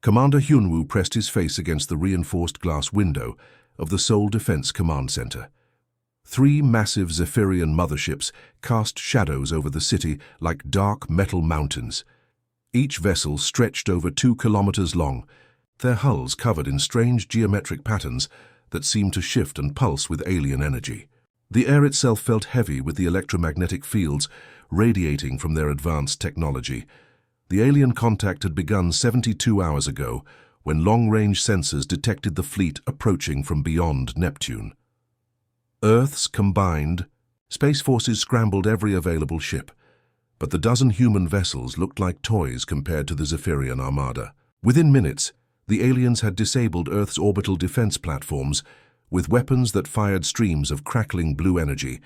Commander Hyunwoo pressed his face against the reinforced glass window of the Seoul Defense Command Center. 3 massive Zephyrian motherships cast shadows over the city like dark metal mountains. Each vessel stretched over 2 kilometers long, their hulls covered in strange geometric patterns that seemed to shift and pulse with alien energy. The air itself felt heavy with the electromagnetic fields radiating from their advanced technology. The alien contact had begun 72 hours ago, when long-range sensors detected the fleet approaching from beyond Neptune. Earth's combined space forces scrambled every available ship, but the dozen human vessels looked like toys compared to the Zephyrian armada. Within minutes, the aliens had disabled Earth's orbital defense platforms with weapons that fired streams of crackling blue energy,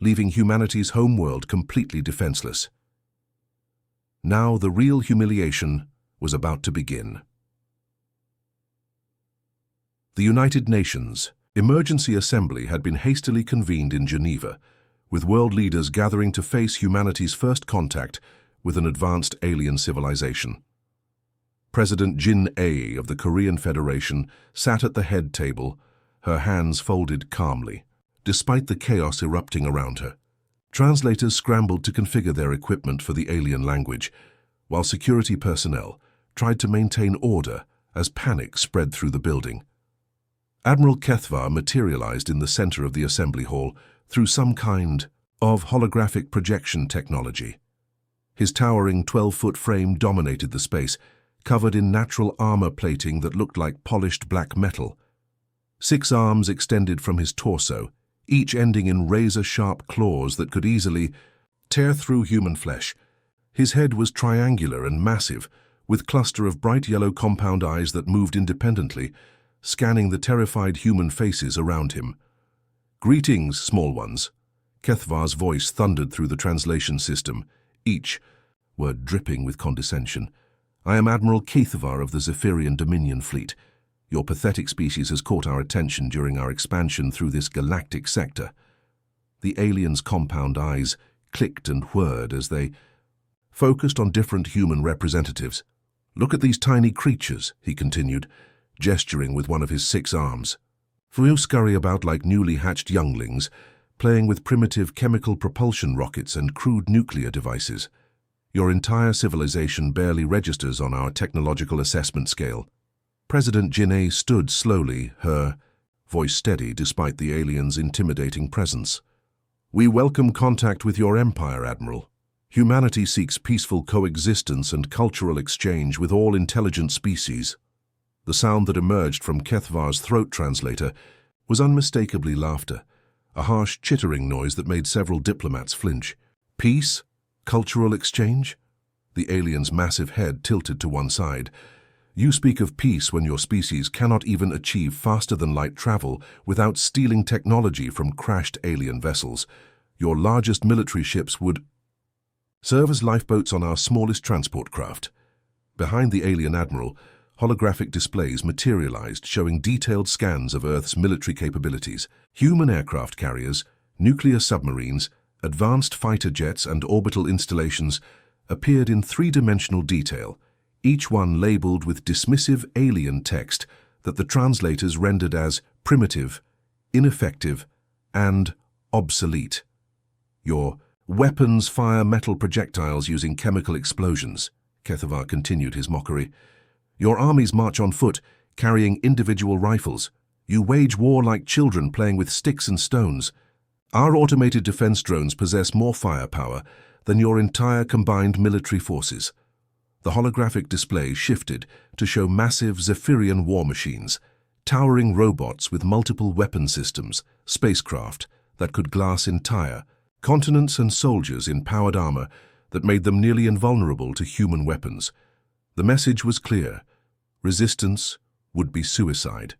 leaving humanity's homeworld completely defenseless. Now the real humiliation was about to begin. The United Nations Emergency Assembly had been hastily convened in Geneva, with world leaders gathering to face humanity's first contact with an advanced alien civilization. President Jin Ae of the Korean Federation sat at the head table, her hands folded calmly, despite the chaos erupting around her. Translators scrambled to configure their equipment for the alien language, while security personnel tried to maintain order as panic spread through the building. Admiral Kethvar materialized in the center of the assembly hall through some kind of holographic projection technology. His towering 12-foot frame dominated the space, covered in natural armor plating that looked like polished black metal. 6 arms extended from his torso, each ending in razor-sharp claws that could easily tear through human flesh. His head was triangular and massive, with a cluster of bright yellow compound eyes that moved independently, scanning the terrified human faces around him. "Greetings, small ones," Kethvar's voice thundered through the translation system, each word dripping with condescension. "I am Admiral Kethvar of the Zephyrian Dominion Fleet. Your pathetic species has caught our attention during our expansion through this galactic sector." The aliens' compound eyes clicked and whirred as they focused on different human representatives. "Look at these tiny creatures," he continued, gesturing with one of his 6 arms. "You scurry about like newly hatched younglings, playing with primitive chemical propulsion rockets and crude nuclear devices. Your entire civilization barely registers on our technological assessment scale." President Jin-ae stood slowly, her voice steady despite the aliens' intimidating presence. "We welcome contact with your empire, Admiral. Humanity seeks peaceful coexistence and cultural exchange with all intelligent species." The sound that emerged from Kethvar's throat translator was unmistakably laughter, a harsh chittering noise that made several diplomats flinch. "Peace? Cultural exchange?" The alien's massive head tilted to one side. "You speak of peace when your species cannot even achieve faster-than-light travel without stealing technology from crashed alien vessels. Your largest military ships would serve as lifeboats on our smallest transport craft." Behind the alien admiral, holographic displays materialized showing detailed scans of Earth's military capabilities. Human aircraft carriers, nuclear submarines, advanced fighter jets and orbital installations appeared in 3-dimensional detail, each one labeled with dismissive alien text that the translators rendered as primitive, ineffective, and obsolete. "Your weapons fire metal projectiles using chemical explosions," Kethvar continued his mockery. "Your armies march on foot, carrying individual rifles. You wage war like children playing with sticks and stones. Our automated defense drones possess more firepower than your entire combined military forces." The holographic display shifted to show massive Zephyrian war machines, towering robots with multiple weapon systems, spacecraft that could glass entire continents and soldiers in powered armor that made them nearly invulnerable to human weapons. The message was clear: resistance would be suicide.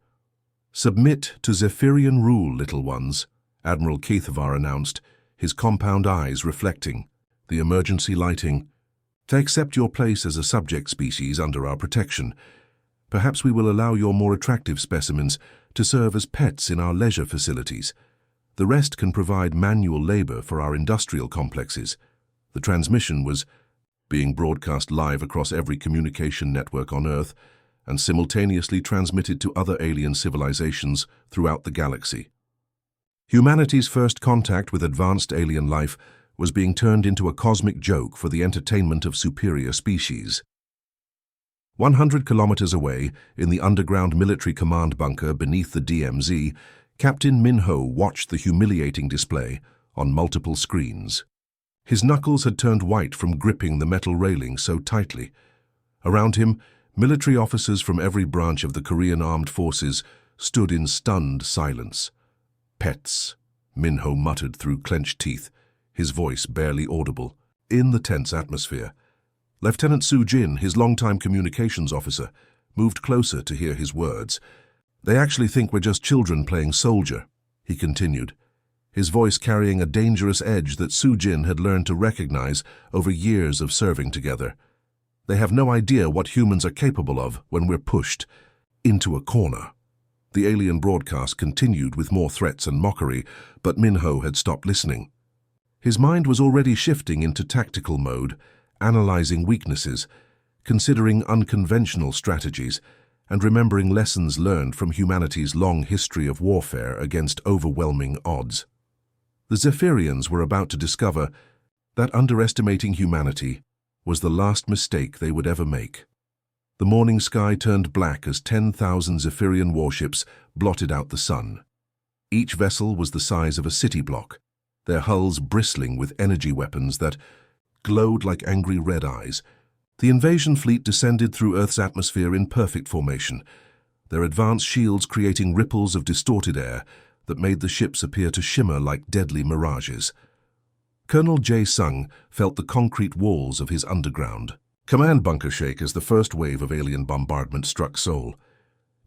"Submit to Zephyrian rule, little ones," Admiral Kethvar announced, his compound eyes reflecting the emergency lighting. "To accept your place as a subject species under our protection. Perhaps we will allow your more attractive specimens to serve as pets in our leisure facilities. The rest can provide manual labor for our industrial complexes." The transmission was being broadcast live across every communication network on Earth, and simultaneously transmitted to other alien civilizations throughout the galaxy. Humanity's first contact with advanced alien life was being turned into a cosmic joke for the entertainment of superior species. 100 kilometers away, in the underground military command bunker beneath the DMZ, Captain Minho watched the humiliating display on multiple screens. His knuckles had turned white from gripping the metal railing so tightly. Around him, military officers from every branch of the Korean armed forces stood in stunned silence. "Pets," Minho muttered through clenched teeth, his voice barely audible. In the tense atmosphere, Lieutenant Soo Jin, his longtime communications officer, moved closer to hear his words. "They actually think we're just children playing soldier," he continued, his voice carrying a dangerous edge that Soo Jin had learned to recognize over years of serving together. "They have no idea what humans are capable of when we're pushed into a corner." The alien broadcast continued with more threats and mockery, but Minho had stopped listening. His mind was already shifting into tactical mode, analyzing weaknesses, considering unconventional strategies, and remembering lessons learned from humanity's long history of warfare against overwhelming odds. The Zephyrians were about to discover that underestimating humanity was the last mistake they would ever make. The morning sky turned black as 10,000 Zephyrian warships blotted out the sun. Each vessel was the size of a city block, their hulls bristling with energy weapons that glowed like angry red eyes. The invasion fleet descended through Earth's atmosphere in perfect formation, their advanced shields creating ripples of distorted air that made the ships appear to shimmer like deadly mirages. Colonel Jae-sung felt the concrete walls of his underground command bunker shake as the first wave of alien bombardment struck Seoul.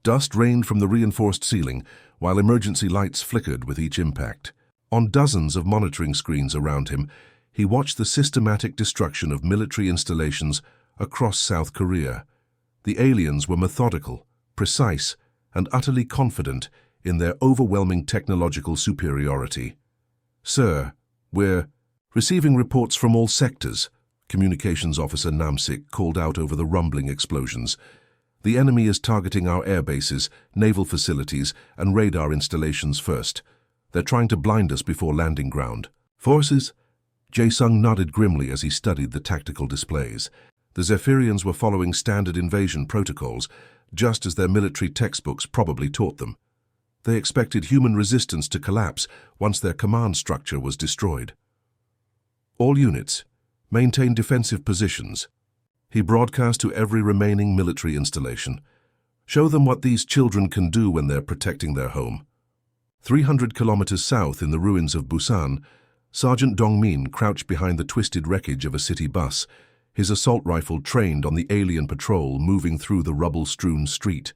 Dust rained from the reinforced ceiling, while emergency lights flickered with each impact. On dozens of monitoring screens around him, he watched the systematic destruction of military installations across South Korea. The aliens were methodical, precise, and utterly confident in their overwhelming technological superiority. "Sir, we're receiving reports from all sectors," Communications Officer Namsik called out over the rumbling explosions. "The enemy is targeting our air bases, naval facilities, and radar installations first. They're trying to blind us before landing ground." "Forces?" Jae-sung nodded grimly as he studied the tactical displays. The Zephyrians were following standard invasion protocols, just as their military textbooks probably taught them. They expected human resistance to collapse once their command structure was destroyed. "All units, maintain defensive positions," he broadcast to every remaining military installation. "Show them what these children can do when they're protecting their home." 300 kilometers south in the ruins of Busan, Sergeant Dongmin crouched behind the twisted wreckage of a city bus, his assault rifle trained on the alien patrol moving through the rubble-strewn street.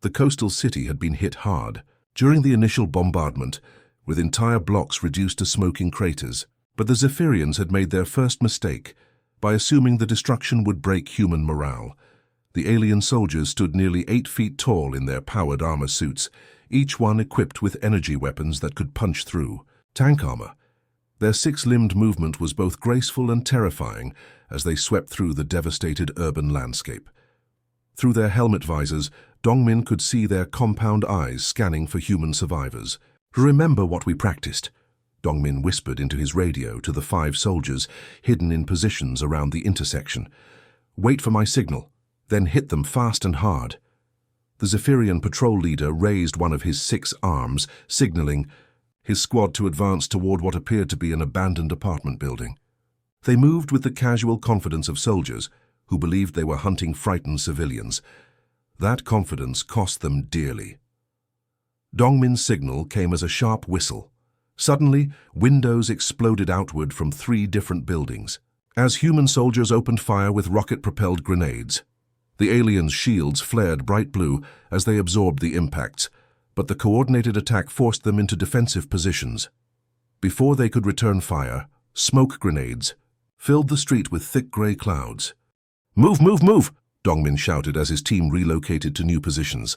The coastal city had been hit hard during the initial bombardment, with entire blocks reduced to smoking craters. But the Zephyrians had made their first mistake by assuming the destruction would break human morale. The alien soldiers stood nearly 8 feet tall in their powered armor suits, each one equipped with energy weapons that could punch through tank armor. Their six-limbed movement was both graceful and terrifying as they swept through the devastated urban landscape. Through their helmet visors, Dongmin could see their compound eyes scanning for human survivors. "Remember what we practiced," Dongmin whispered into his radio to the 5 soldiers hidden in positions around the intersection. "Wait for my signal, then hit them fast and hard." The Zephyrian patrol leader raised one of his 6 arms, signaling his squad to advance toward what appeared to be an abandoned apartment building. They moved with the casual confidence of soldiers who believed they were hunting frightened civilians. That confidence cost them dearly. Dongmin's signal came as a sharp whistle. Suddenly, windows exploded outward from 3 different buildings, as human soldiers opened fire with rocket-propelled grenades. The aliens' shields flared bright blue as they absorbed the impacts, but the coordinated attack forced them into defensive positions. Before they could return fire, smoke grenades filled the street with thick gray clouds. "Move, move, move!" Dongmin shouted as his team relocated to new positions.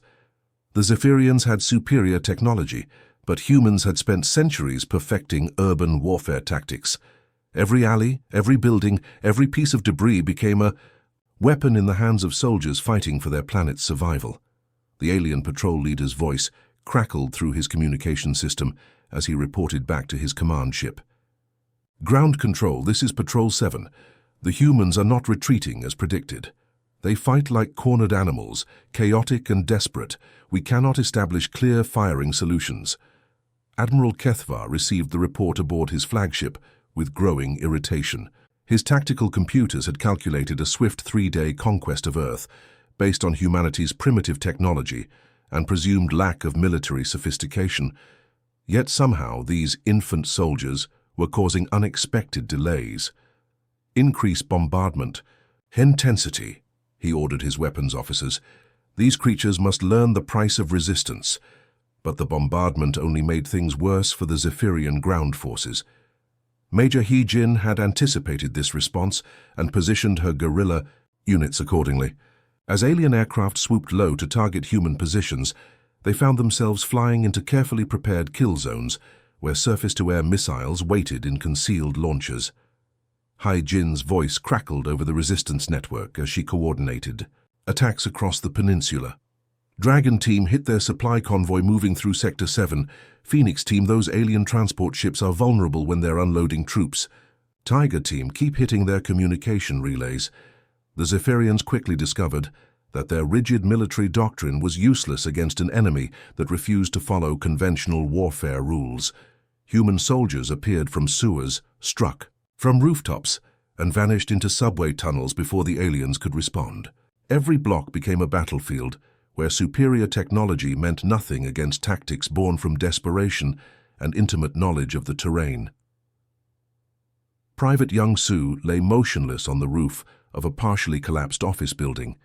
The Zephyrians had superior technology, but humans had spent centuries perfecting urban warfare tactics. Every alley, every building, every piece of debris became a weapon in the hands of soldiers fighting for their planet's survival. The alien patrol leader's voice crackled through his communication system as he reported back to his command ship. "Ground control, this is Patrol 7. The humans are not retreating as predicted. They fight like cornered animals, chaotic and desperate. We cannot establish clear firing solutions." Admiral Kethvar received the report aboard his flagship with growing irritation. His tactical computers had calculated a swift 3-day conquest of Earth based on humanity's primitive technology and presumed lack of military sophistication. Yet somehow these infant soldiers were causing unexpected delays. "Increase bombardment. Intensity," he ordered his weapons officers. "These creatures must learn the price of resistance." But the bombardment only made things worse for the Zephyrian ground forces. Major He-Jin had anticipated this response and positioned her guerrilla units accordingly. As alien aircraft swooped low to target human positions, they found themselves flying into carefully prepared kill zones where surface-to-air missiles waited in concealed launchers. He-Jin's voice crackled over the resistance network as she coordinated attacks across the peninsula. "Dragon Team, hit their supply convoy moving through Sector 7. Phoenix Team, those alien transport ships are vulnerable when they're unloading troops. Tiger Team, keep hitting their communication relays." The Zephyrians quickly discovered that their rigid military doctrine was useless against an enemy that refused to follow conventional warfare rules. Human soldiers appeared from sewers, struck from rooftops, and vanished into subway tunnels before the aliens could respond. Every block became a battlefield, where superior technology meant nothing against tactics born from desperation and intimate knowledge of the terrain. Private Young Soo lay motionless on the roof of a partially collapsed office building,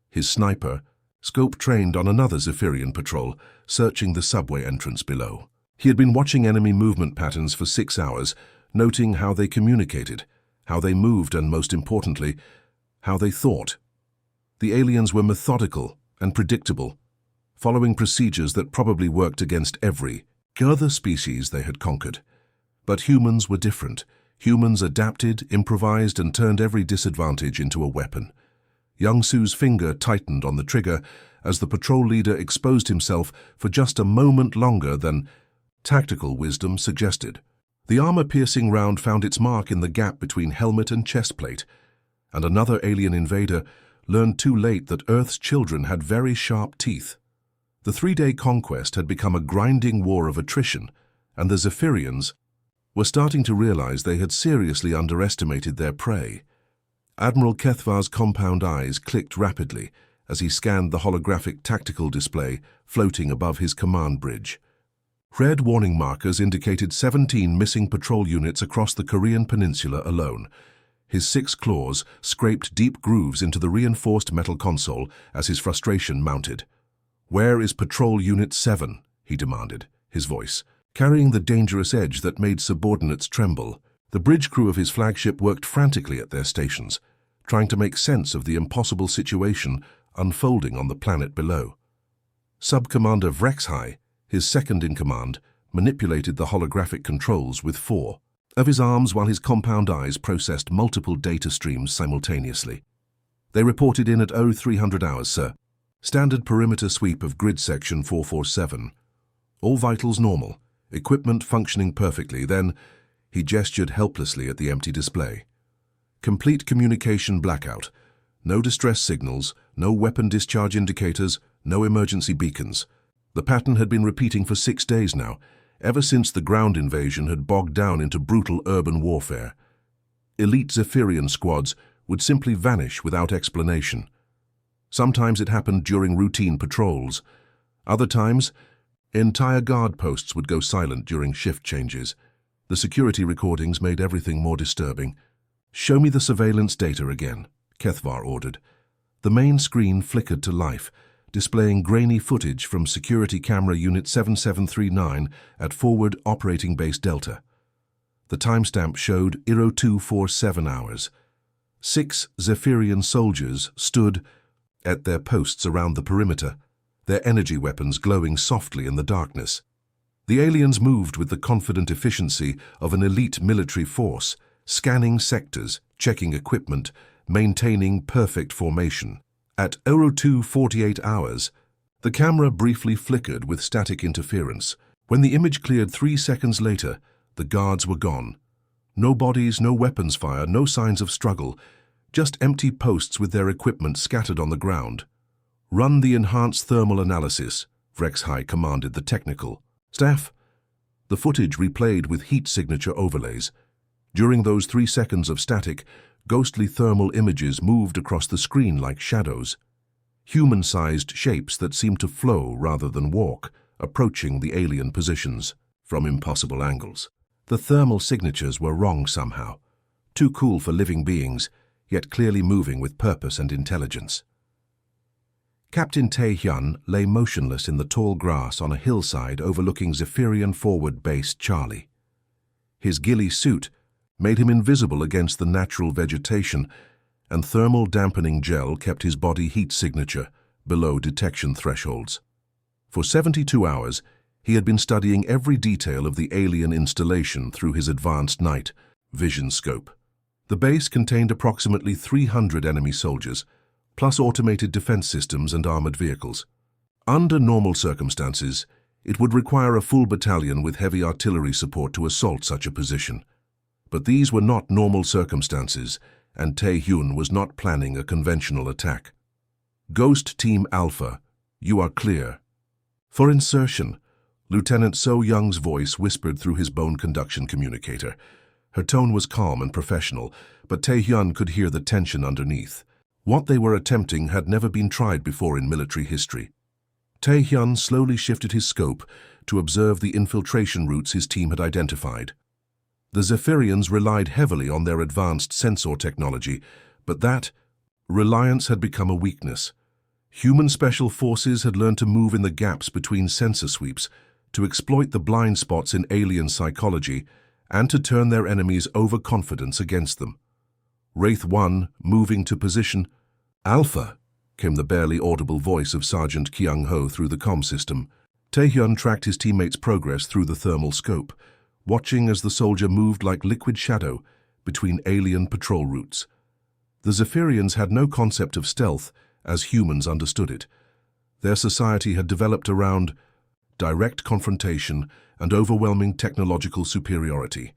his sniper, scope trained on another Zephyrian patrol, searching the subway entrance below. He had been watching enemy movement patterns for 6 hours, noting how they communicated, how they moved, and most importantly, how they thought. The aliens were methodical and predictable, following procedures that probably worked against every other species they had conquered. But humans were different. Humans adapted, improvised, and turned every disadvantage into a weapon. Young Soo's finger tightened on the trigger as the patrol leader exposed himself for just a moment longer than tactical wisdom suggested. The armor-piercing round found its mark in the gap between helmet and chest plate, and another alien invader learned too late that Earth's children had very sharp teeth. The 3-day conquest had become a grinding war of attrition, and the Zephyrians were starting to realize they had seriously underestimated their prey. Admiral Kethvar's compound eyes clicked rapidly as he scanned the holographic tactical display floating above his command bridge. Red warning markers indicated 17 missing patrol units across the Korean peninsula alone. His 6 claws scraped deep grooves into the reinforced metal console as his frustration mounted. "Where is Patrol Unit 7?" he demanded, his voice carrying the dangerous edge that made subordinates tremble. The bridge crew of his flagship worked frantically at their stations, trying to make sense of the impossible situation unfolding on the planet below. Sub-Commander Vrexhai, his second-in-command, manipulated the holographic controls with 4 of his arms while his compound eyes processed multiple data streams simultaneously. "They reported in at 0300 hours, sir. Standard perimeter sweep of grid section 447. All vitals normal. Equipment functioning perfectly." Then he gestured helplessly at the empty display. "Complete communication blackout. No distress signals, no weapon discharge indicators, no emergency beacons." The pattern had been repeating for 6 days now, ever since the ground invasion had bogged down into brutal urban warfare. Elite Zephyrian squads would simply vanish without explanation. Sometimes it happened during routine patrols. Other times, entire guard posts would go silent during shift changes. The security recordings made everything more disturbing. "Show me the surveillance data again," Kethvar ordered. The main screen flickered to life, displaying grainy footage from Security Camera Unit 7739 at Forward Operating Base Delta. The timestamp showed 0247 hours. 6 Zephyrian soldiers stood at their posts around the perimeter, their energy weapons glowing softly in the darkness. The aliens moved with the confident efficiency of an elite military force, scanning sectors, checking equipment, maintaining perfect formation. At 02:48 hours, the camera briefly flickered with static interference. When the image cleared 3 seconds later, the guards were gone. No bodies, no weapons fire, no signs of struggle, just empty posts with their equipment scattered on the ground. "Run the enhanced thermal analysis," Vrexhai commanded the technical staff. The footage replayed with heat signature overlays. During those 3 seconds of static, ghostly thermal images moved across the screen like shadows. Human-sized shapes that seemed to flow rather than walk, approaching the alien positions from impossible angles. The thermal signatures were wrong somehow. Too cool for living beings, yet clearly moving with purpose and intelligence. Captain Tae-hyun lay motionless in the tall grass on a hillside overlooking Zephyrian Forward Base Charlie. His ghillie suit made him invisible against the natural vegetation, and thermal dampening gel kept his body heat signature below detection thresholds. For 72 hours, he had been studying every detail of the alien installation through his advanced night vision scope. The base contained approximately 300 enemy soldiers, plus automated defense systems and armored vehicles. Under normal circumstances, it would require a full battalion with heavy artillery support to assault such a position. But these were not normal circumstances, and Tae-hyun was not planning a conventional attack. "Ghost Team Alpha, you are clear." For insertion, Lieutenant So Young's voice whispered through his bone conduction communicator. Her tone was calm and professional, but Tae-hyun could hear the tension underneath. What they were attempting had never been tried before in military history. Tae-hyun slowly shifted his scope to observe the infiltration routes his team had identified. The Zephyrians relied heavily on their advanced sensor technology, but that reliance had become a weakness. Human special forces had learned to move in the gaps between sensor sweeps, to exploit the blind spots in alien psychology, and to turn their enemies' overconfidence against them. Wraith 1, moving to position. "Alpha," came the barely audible voice of Sergeant Kyung-ho through the comm system. Tae-hyun tracked his teammate's progress through the thermal scope, watching as the soldier moved like liquid shadow between alien patrol routes. The Zephyrians had no concept of stealth as humans understood it. Their society had developed around direct confrontation and overwhelming technological superiority.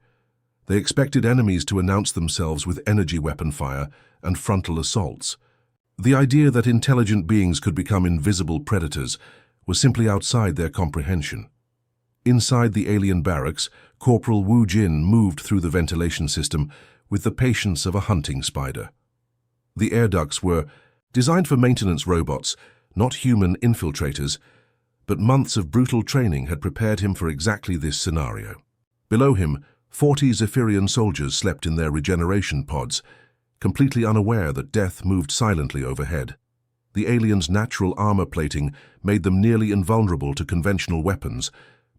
They expected enemies to announce themselves with energy weapon fire and frontal assaults. The idea that intelligent beings could become invisible predators was simply outside their comprehension. Inside the alien barracks, Corporal Woo Jin moved through the ventilation system with the patience of a hunting spider. The air ducts were designed for maintenance robots, not human infiltrators, but months of brutal training had prepared him for exactly this scenario. Below him, 40 Zephyrian soldiers slept in their regeneration pods, completely unaware that death moved silently overhead. The aliens' natural armor plating made them nearly invulnerable to conventional weapons,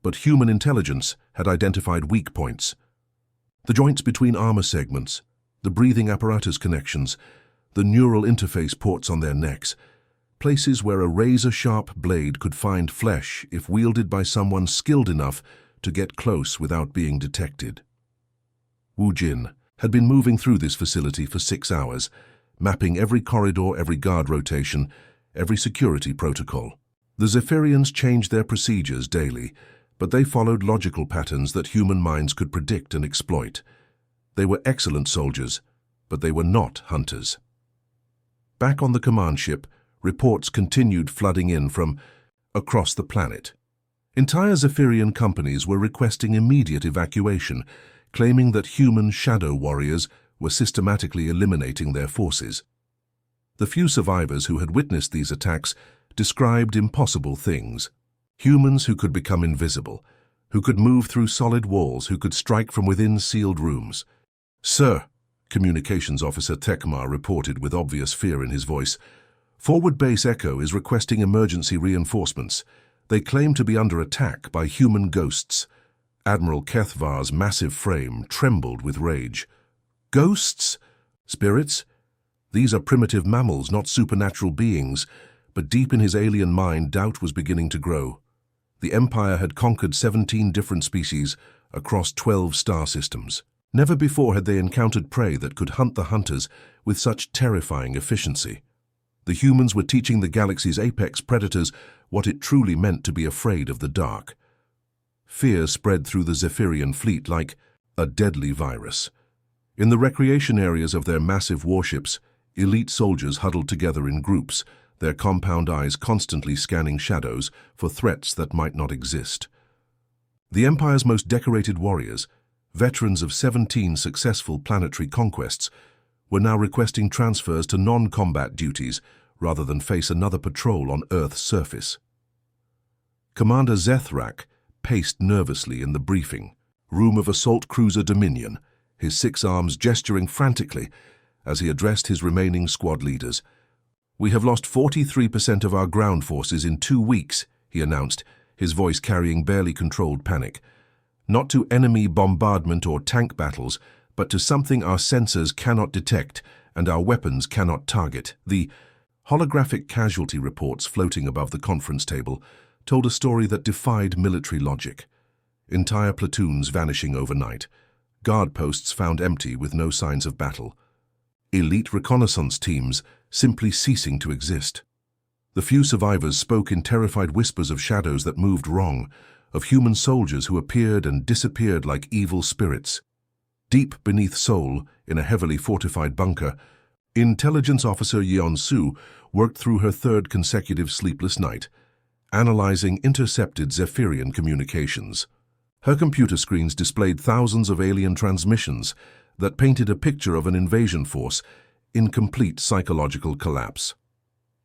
but human intelligence had identified weak points. The joints between armor segments, the breathing apparatus connections, the neural interface ports on their necks, places where a razor-sharp blade could find flesh if wielded by someone skilled enough to get close without being detected. Woo Jin had been moving through this facility for 6 hours, mapping every corridor, every guard rotation, every security protocol. The Zephyrians changed their procedures daily, but they followed logical patterns that human minds could predict and exploit. They were excellent soldiers, but they were not hunters. Back on the command ship, reports continued flooding in from across the planet. Entire Zephyrian companies were requesting immediate evacuation, claiming that human shadow warriors were systematically eliminating their forces. The few survivors who had witnessed these attacks described impossible things. Humans who could become invisible, who could move through solid walls, who could strike from within sealed rooms. "Sir," Communications Officer Tekmar reported with obvious fear in his voice, "Forward Base Echo is requesting emergency reinforcements. They claim to be under attack by human ghosts." Admiral Kethvar's massive frame trembled with rage. "Ghosts? Spirits? These are primitive mammals, not supernatural beings." But deep in his alien mind, doubt was beginning to grow. The Empire had conquered 17 different species across 12 star systems. Never before had they encountered prey that could hunt the hunters with such terrifying efficiency. The humans were teaching the galaxy's apex predators what it truly meant to be afraid of the dark. Fear spread through the Zephyrian fleet like a deadly virus. In the recreation areas of their massive warships, elite soldiers huddled together in groups, their compound eyes constantly scanning shadows for threats that might not exist. The Empire's most decorated warriors, veterans of 17 successful planetary conquests, were now requesting transfers to non-combat duties rather than face another patrol on Earth's surface. Commander Zethrak paced nervously in the briefing room of Assault Cruiser Dominion, his 6 arms gesturing frantically as he addressed his remaining squad leaders. "We have lost 43% of our ground forces in 2 weeks, he announced, his voice carrying barely controlled panic. "Not to enemy bombardment or tank battles, but to something our sensors cannot detect and our weapons cannot target." The holographic casualty reports floating above the conference table told a story that defied military logic. Entire platoons vanishing overnight, guard posts found empty with no signs of battle, elite reconnaissance teams simply ceasing to exist. The few survivors spoke in terrified whispers of shadows that moved wrong, of human soldiers who appeared and disappeared like evil spirits. Deep beneath Seoul, in a heavily fortified bunker, Intelligence Officer Yeon-Soo worked through her 3rd consecutive sleepless night, analyzing intercepted Zephyrian communications. Her computer screens displayed thousands of alien transmissions that painted a picture of an invasion force in complete psychological collapse.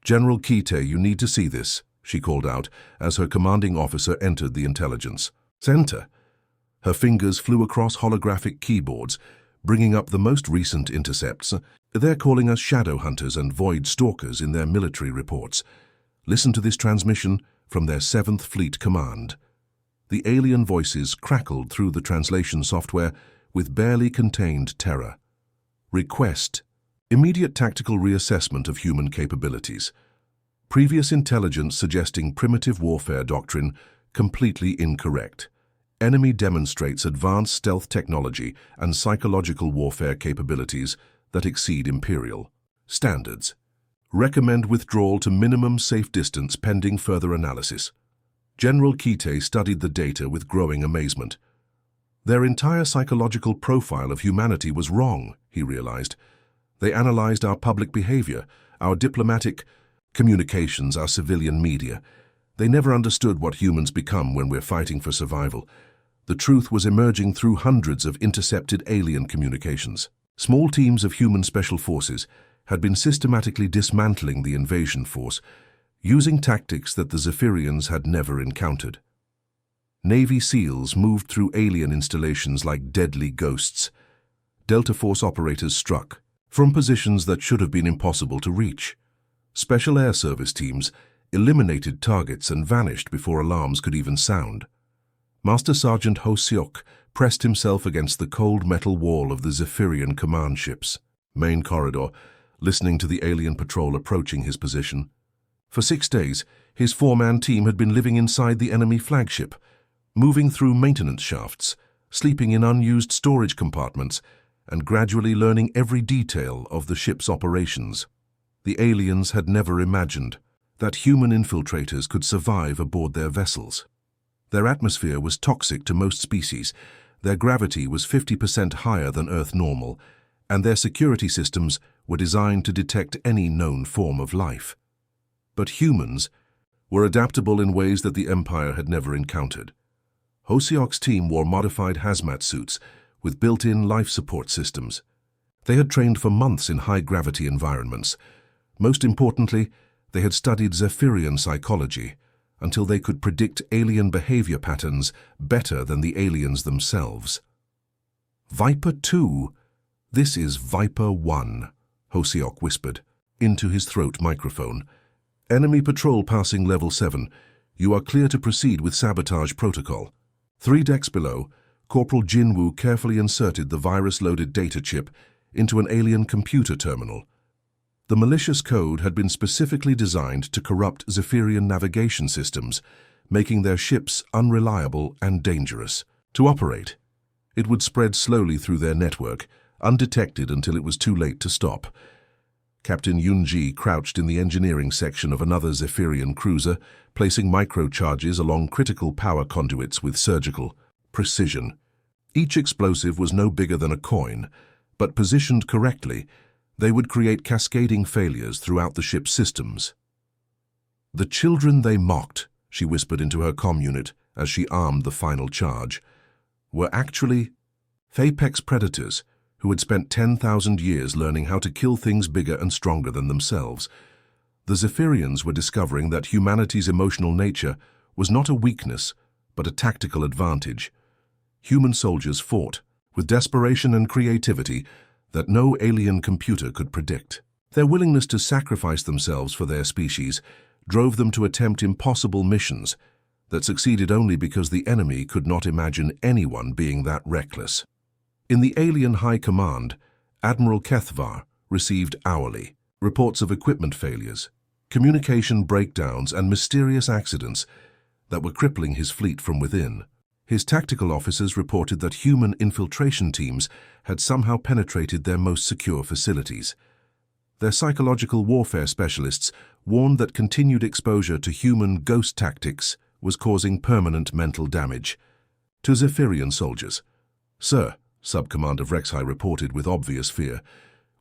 "General Kite, you need to see this," she called out as her commanding officer entered the intelligence center. Her fingers flew across holographic keyboards, bringing up the most recent intercepts. "They're calling us shadow hunters and void stalkers in their military reports. Listen to this transmission from their 7th Fleet Command." The alien voices crackled through the translation software with barely contained terror. "Request: immediate tactical reassessment of human capabilities. Previous intelligence suggesting primitive warfare doctrine completely incorrect. Enemy demonstrates advanced stealth technology and psychological warfare capabilities that exceed Imperial standards. Recommend withdrawal to minimum safe distance pending further analysis." General Kite studied the data with growing amazement. Their entire psychological profile of humanity was wrong, he realized. They analyzed our public behavior, our diplomatic communications, our civilian media. They never understood what humans become when we're fighting for survival. The truth was emerging through hundreds of intercepted alien communications. Small teams of human special forces had been systematically dismantling the invasion force, using tactics that the Zephyrians had never encountered. Navy SEALs moved through alien installations like deadly ghosts. Delta Force operators struck from positions that should have been impossible to reach. Special Air Service teams eliminated targets and vanished before alarms could even sound. Master Sergeant Ho Seok pressed himself against the cold metal wall of the Zephyrian command ship's main corridor, listening to the alien patrol approaching his position. For 6 days, his 4-man team had been living inside the enemy flagship, moving through maintenance shafts, sleeping in unused storage compartments, and gradually learning every detail of the ship's operations. The aliens had never imagined that human infiltrators could survive aboard their vessels. Their atmosphere was toxic to most species, their gravity was 50% higher than Earth normal, and their security systems were designed to detect any known form of life. But humans were adaptable in ways that the Empire had never encountered. Ho Seok's team wore modified hazmat suits with built-in life support systems. They had trained for months in high-gravity environments. Most importantly, they had studied Zephyrian psychology until they could predict alien behavior patterns better than the aliens themselves. "Viper 2, this is Viper 1, Ho Seok whispered into his throat microphone. "Enemy patrol passing level 7. You are clear to proceed with sabotage protocol." 3 decks below, Corporal Jinwoo carefully inserted the virus-loaded data chip into an alien computer terminal. The malicious code had been specifically designed to corrupt Zephyrian navigation systems, making their ships unreliable and dangerous to operate. It would spread slowly through their network, undetected until it was too late to stop. Captain Yunji crouched in the engineering section of another Zephyrian cruiser, placing microcharges along critical power conduits with surgical precision. Each explosive was no bigger than a coin, but positioned correctly, they would create cascading failures throughout the ship's systems. "The children they mocked," she whispered into her comm unit as she armed the final charge, were actually apex predators who had spent 10,000 years learning how to kill things bigger and stronger than themselves. The Zephyrians were discovering that humanity's emotional nature was not a weakness, but a tactical advantage. Human soldiers fought with desperation and creativity that no alien computer could predict. Their willingness to sacrifice themselves for their species drove them to attempt impossible missions that succeeded only because the enemy could not imagine anyone being that reckless. In the alien high command, Admiral Kethvar received hourly reports of equipment failures, communication breakdowns, and mysterious accidents that were crippling his fleet from within. His tactical officers reported that human infiltration teams had somehow penetrated their most secure facilities. Their psychological warfare specialists warned that continued exposure to human ghost tactics was causing permanent mental damage. To Zephyrian soldiers, "Sir," Sub-Commander Rexhai reported with obvious fear,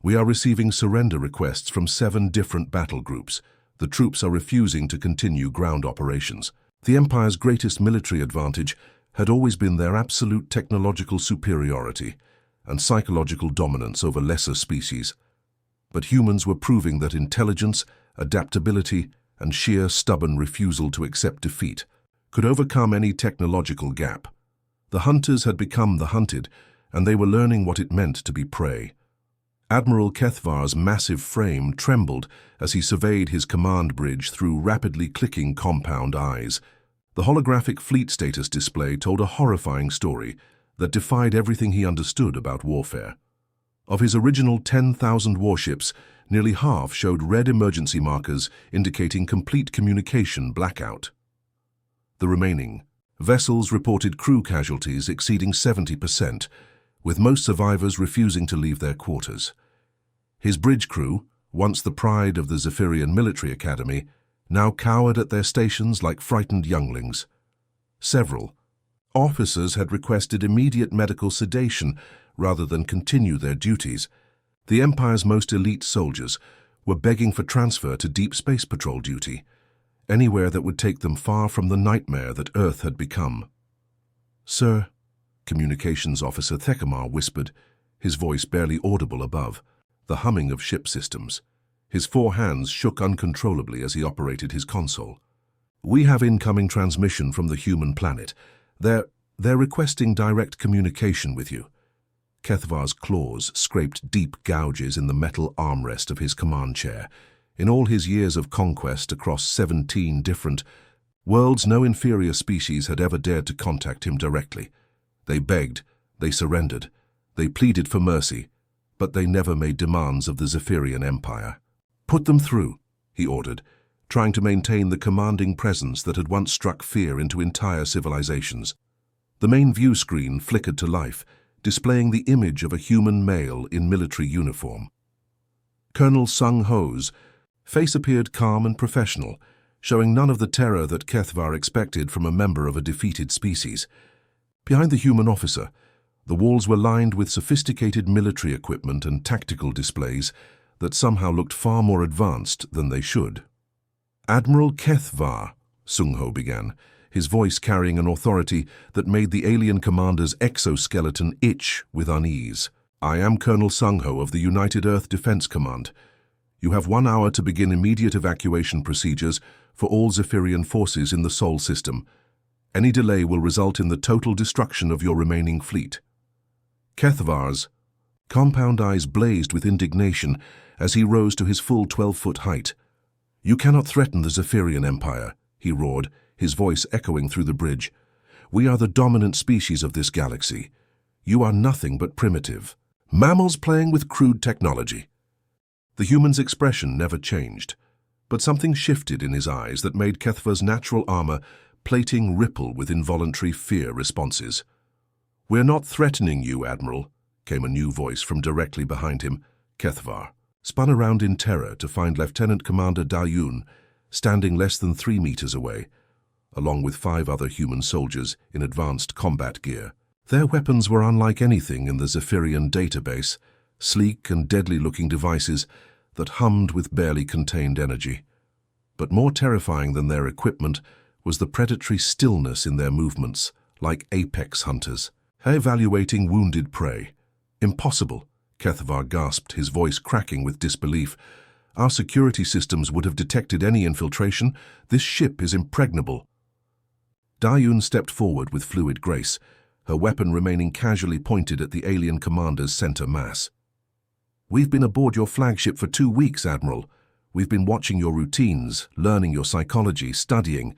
"we are receiving surrender requests from 7 different battle groups. The troops are refusing to continue ground operations." The Empire's greatest military advantage had always been their absolute technological superiority and psychological dominance over lesser species. But humans were proving that intelligence, adaptability, and sheer stubborn refusal to accept defeat could overcome any technological gap. The hunters had become the hunted, and they were learning what it meant to be prey. Admiral Kethvar's massive frame trembled as he surveyed his command bridge through rapidly clicking compound eyes. The holographic fleet status display told a horrifying story that defied everything he understood about warfare. Of his original 10,000 warships, nearly half showed red emergency markers indicating complete communication blackout. The remaining vessels reported crew casualties exceeding 70%, with most survivors refusing to leave their quarters. His bridge crew, once the pride of the Zephyrian Military Academy, now cowered at their stations like frightened younglings. Several officers had requested immediate medical sedation rather than continue their duties. The Empire's most elite soldiers were begging for transfer to Deep Space Patrol duty, anywhere that would take them far from the nightmare that Earth had become. "Sir," Communications Officer Theckamar whispered, his voice barely audible above the humming of ship systems. His 4 hands shook uncontrollably as he operated his console. "We have incoming transmission from the human planet. They're requesting direct communication with you." Kethvar's claws scraped deep gouges in the metal armrest of his command chair. In all his years of conquest across 17 different worlds, no inferior species had ever dared to contact him directly. They begged, they surrendered, they pleaded for mercy, but they never made demands of the Zephyrian Empire. "Put them through," he ordered, trying to maintain the commanding presence that had once struck fear into entire civilizations. The main view screen flickered to life, displaying the image of a human male in military uniform. Colonel Sung Ho's face appeared calm and professional, showing none of the terror that Kethvar expected from a member of a defeated species. Behind the human officer, the walls were lined with sophisticated military equipment and tactical displays that somehow looked far more advanced than they should. "Admiral Kethvar," Sung Ho began, his voice carrying an authority that made the alien commander's exoskeleton itch with unease. "I am Colonel Sung Ho of the United Earth Defense Command. You have 1 hour to begin immediate evacuation procedures for all Zephyrian forces in the Sol system. Any delay will result in the total destruction of your remaining fleet." Kethvar's compound eyes blazed with indignation as he rose to his full 12-foot height. "You cannot threaten the Zephyrian Empire," he roared, his voice echoing through the bridge. "We are the dominant species of this galaxy. You are nothing but primitive mammals playing with crude technology." The human's expression never changed, but something shifted in his eyes that made Kethvar's natural armor plating ripple with involuntary fear responses. "We're not threatening you, Admiral," came a new voice from directly behind him. Kethvar spun around in terror to find Lieutenant Commander Dayun standing less than 3 meters away, along with 5 other human soldiers in advanced combat gear. Their weapons were unlike anything in the Zephyrian database, sleek and deadly-looking devices that hummed with barely contained energy. But more terrifying than their equipment was the predatory stillness in their movements, like apex hunters, evaluating wounded prey. "Impossible," Kethvar gasped, his voice cracking with disbelief. "Our security systems would have detected any infiltration. This ship is impregnable." Dayun stepped forward with fluid grace, her weapon remaining casually pointed at the alien commander's center mass. "We've been aboard your flagship for 2 weeks, Admiral. We've been watching your routines, learning your psychology, studying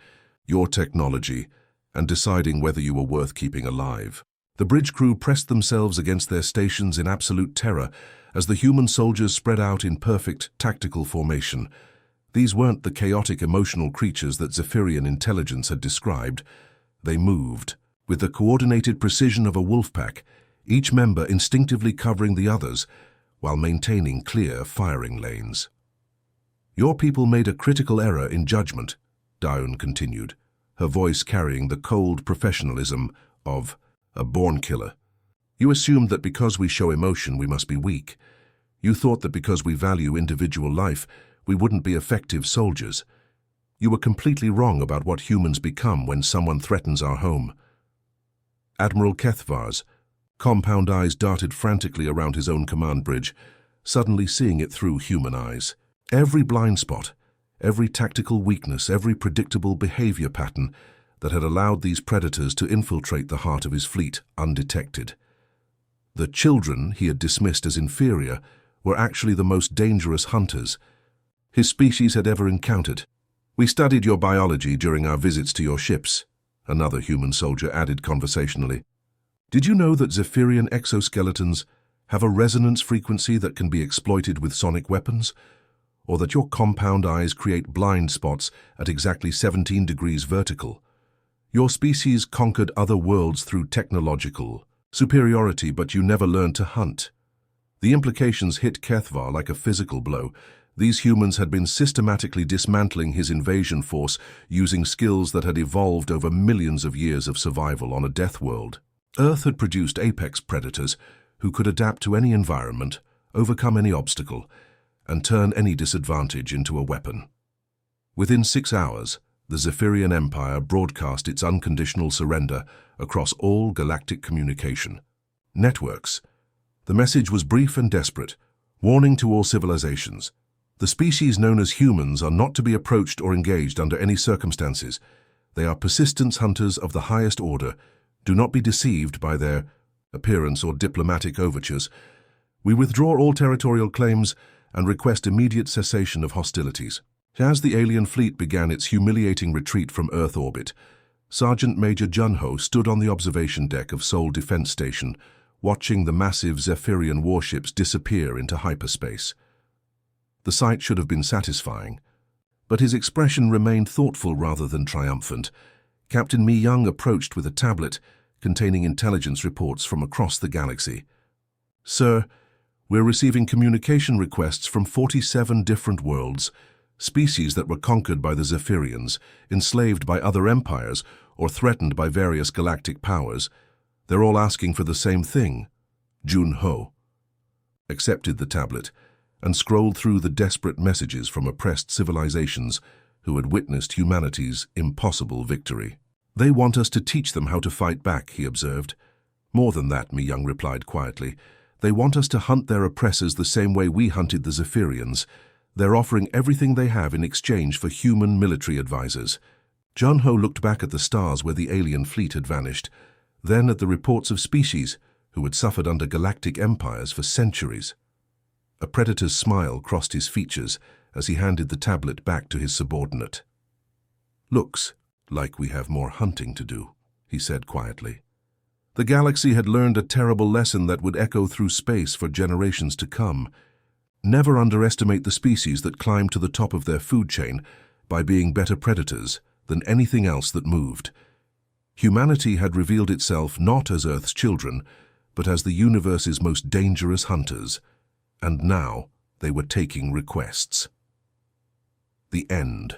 your technology, and deciding whether you were worth keeping alive." The bridge crew pressed themselves against their stations in absolute terror as the human soldiers spread out in perfect tactical formation. These weren't the chaotic emotional creatures that Zephyrian intelligence had described. They moved with the coordinated precision of a wolf pack, each member instinctively covering the others while maintaining clear firing lanes. "Your people made a critical error in judgment," Dayun continued, her voice carrying the cold professionalism of a born killer. "You assumed that because we show emotion we must be weak. You thought that because we value individual life we wouldn't be effective soldiers. You were completely wrong about what humans become when someone threatens our home." Admiral Kethvar's compound eyes darted frantically around his own command bridge, suddenly seeing it through human eyes. Every blind spot, every tactical weakness, every predictable behavior pattern that had allowed these predators to infiltrate the heart of his fleet undetected. The children he had dismissed as inferior were actually the most dangerous hunters his species had ever encountered. "We studied your biology during our visits to your ships," another human soldier added conversationally. "Did you know that Zephyrian exoskeletons have a resonance frequency that can be exploited with sonic weapons? Or that your compound eyes create blind spots at exactly 17 degrees vertical? Your species conquered other worlds through technological superiority, but you never learned to hunt." The implications hit Kethvar like a physical blow. These humans had been systematically dismantling his invasion force using skills that had evolved over millions of years of survival on a death world. Earth had produced apex predators who could adapt to any environment, overcome any obstacle, and turn any disadvantage into a weapon. Within 6 hours, the Zephyrian Empire broadcast its unconditional surrender across all galactic communication networks. The message was brief and desperate, warning to all civilizations. The species known as humans are not to be approached or engaged under any circumstances. They are persistence hunters of the highest order. Do not be deceived by their appearance or diplomatic overtures. We withdraw all territorial claims and request immediate cessation of hostilities. As the alien fleet began its humiliating retreat from Earth orbit, Sergeant Major Junho stood on the observation deck of Seoul Defense Station, watching the massive Zephyrian warships disappear into hyperspace. The sight should have been satisfying, but his expression remained thoughtful rather than triumphant. Captain Mi Young approached with a tablet containing intelligence reports from across the galaxy. "Sir, we're receiving communication requests from 47 different worlds, species that were conquered by the Zephyrians, enslaved by other empires, or threatened by various galactic powers. They're all asking for the same thing." Junho accepted the tablet and scrolled through the desperate messages from oppressed civilizations who had witnessed humanity's impossible victory. "They want us to teach them how to fight back," he observed. "More than that," Mi Young replied quietly. "They want us to hunt their oppressors the same way we hunted the Zephyrians. They're offering everything they have in exchange for human military advisors." Junho looked back at the stars where the alien fleet had vanished, then at the reports of species who had suffered under galactic empires for centuries. A predator's smile crossed his features as he handed the tablet back to his subordinate. "Looks like we have more hunting to do," he said quietly. The galaxy had learned a terrible lesson that would echo through space for generations to come. Never underestimate the species that climb to the top of their food chain by being better predators than anything else that moved. Humanity had revealed itself not as Earth's children, but as the universe's most dangerous hunters, and now they were taking requests. The end.